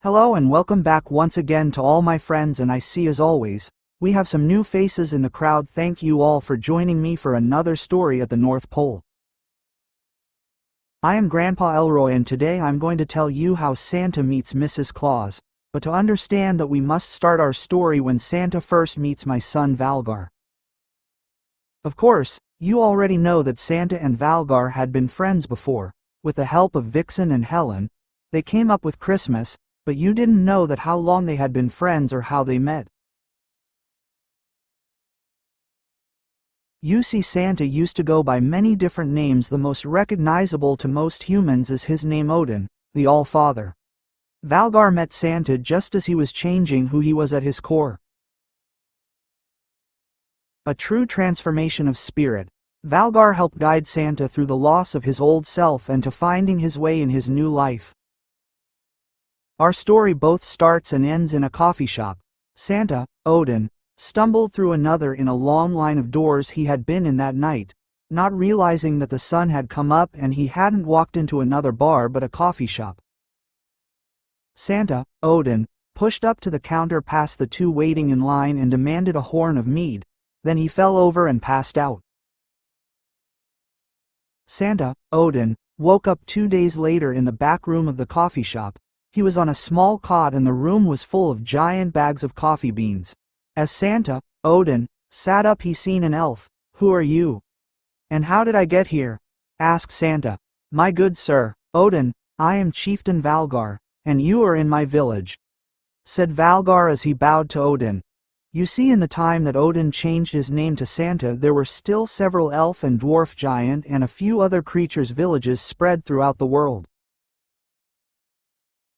Hello and welcome back once again to all my friends, and I see as always, we have some new faces in the crowd. Thank you all for joining me for another story at the North Pole. I am Grandpa Elroy, and today I'm going to tell you how Santa meets Mrs. Claus, but to understand that we must start our story when Santa first meets my son Valgar. Of course, you already know that Santa and Valgar had been friends before. With the help of Vixen and Helen, they came up with Christmas, but you didn't know that how long they had been friends or how they met. You see, Santa used to go by many different names. The most recognizable to most humans is his name Odin, the All-Father. Valgar met Santa just as he was changing who he was at his core. A true transformation of spirit. Valgar helped guide Santa through the loss of his old self and to finding his way in his new life. Our story both starts and ends in a coffee shop. Santa, Odin, stumbled through another in a long line of doors he had been in that night, not realizing that the sun had come up and he hadn't walked into another bar but a coffee shop. Santa, Odin, pushed up to the counter past the two waiting in line and demanded a horn of mead. Then he fell over and passed out. Santa, Odin, woke up 2 days later in the back room of the coffee shop. He was on a small cot and the room was full of giant bags of coffee beans. As Santa, Odin, sat up, he seen an elf. "Who are you? And how did I get here?" asked Santa. "My good sir, Odin, I am Chieftain Valgar, and you are in my village," said Valgar as he bowed to Odin. You see, in the time that Odin changed his name to Santa, there were still several elf and dwarf giant and a few other creatures' villages spread throughout the world.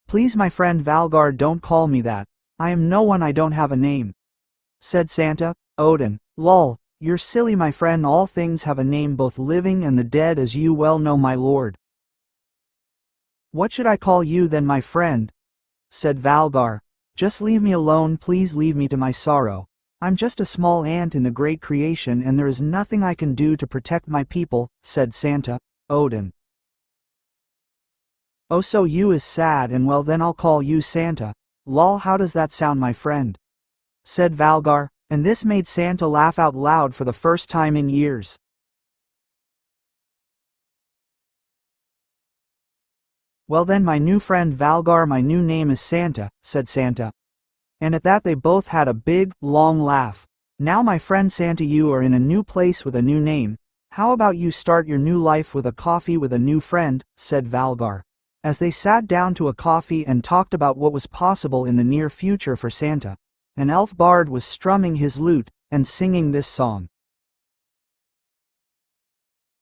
"Please, my friend Valgar, don't call me that. I am no one, I don't have a name," said Santa. Odin: "Lol, you're silly, my friend. All things have a name, both living and the dead, as you well know, my lord." "What should I call you then, my friend?" said Valgar. "Just leave me alone, please, leave me to my sorrow. I'm just a small ant in the great creation and there is nothing I can do to protect my people," said Santa. Odin: "Oh, so you is sad, and well then I'll call you Santa. Lol, how does that sound, my friend?" said Valgar, and this made Santa laugh out loud for the first time in years. "Well then, my new friend Valgar, my new name is Santa," said Santa. And at that they both had a big, long laugh. "Now my friend Santa, you are in a new place with a new name. How about you start your new life with a coffee with a new friend?" said Valgar. As they sat down to a coffee and talked about what was possible in the near future for Santa, an elf bard was strumming his lute and singing this song.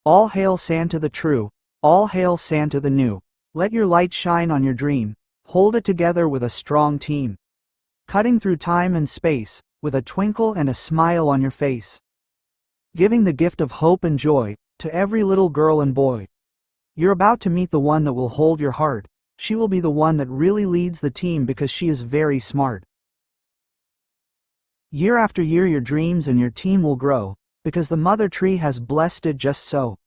"All hail Santa the true, all hail Santa the new. Let your light shine on your dream, hold it together with a strong team. Cutting through time and space, with a twinkle and a smile on your face. Giving the gift of hope and joy, to every little girl and boy. You're about to meet the one that will hold your heart. She will be the one that really leads the team because she is very smart. Year after year your dreams and your team will grow, because the mother tree has blessed it just so.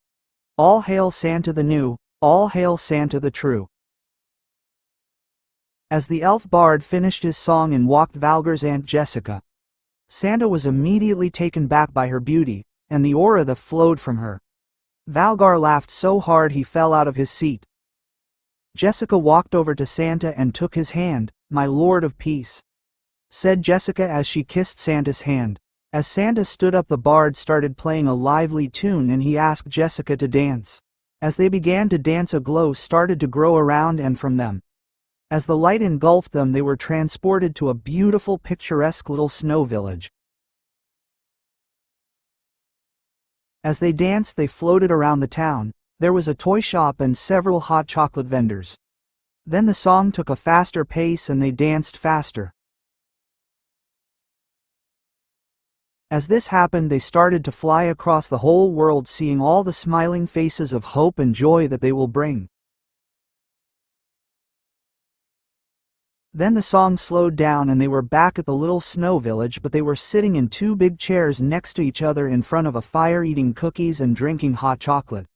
All hail Santa the new, all hail Santa the true." As the elf bard finished his song and walked Valgar's Aunt Jessica, Santa was immediately taken back by her beauty, and the aura that flowed from her. Valgar laughed so hard he fell out of his seat. Jessica walked over to Santa and took his hand. "My lord of peace," said Jessica as she kissed Santa's hand. As Santa stood up, the bard started playing a lively tune and he asked Jessica to dance. As they began to dance, a glow started to grow around and from them. As the light engulfed them, they were transported to a beautiful, picturesque little snow village. As they danced, they floated around the town. There was a toy shop and several hot chocolate vendors. Then the song took a faster pace and they danced faster. As this happened, they started to fly across the whole world, seeing all the smiling faces of hope and joy that they will bring. Then the song slowed down and they were back at the little snow village, but they were sitting in two big chairs next to each other in front of a fire, eating cookies and drinking hot chocolate.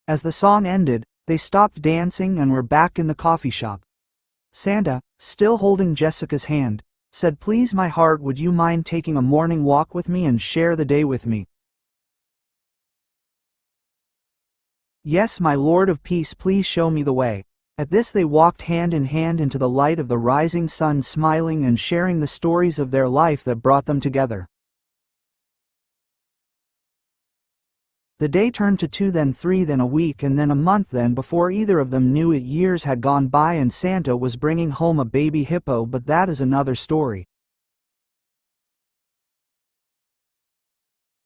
As the song ended, They stopped dancing and were back in the coffee shop. Santa, still holding Jessica's hand, said, "Please, my heart, would you mind taking a morning walk with me and share the day with me?" "Yes, my Lord of Peace, please show me the way." At this they walked hand in hand into the light of the rising sun, smiling and sharing the stories of their life that brought them together. The day turned to 2, then 3, then a week, and then a month. Then before either of them knew it, years had gone by and Santa was bringing home a baby hippo, but that is another story.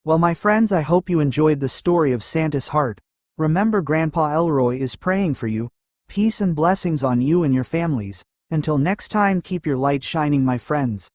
Well, my friends, I hope you enjoyed the story of Santa's heart. Remember, Grandpa Elroy is praying for you. Peace and blessings on you and your families. Until next time, keep your light shining, my friends.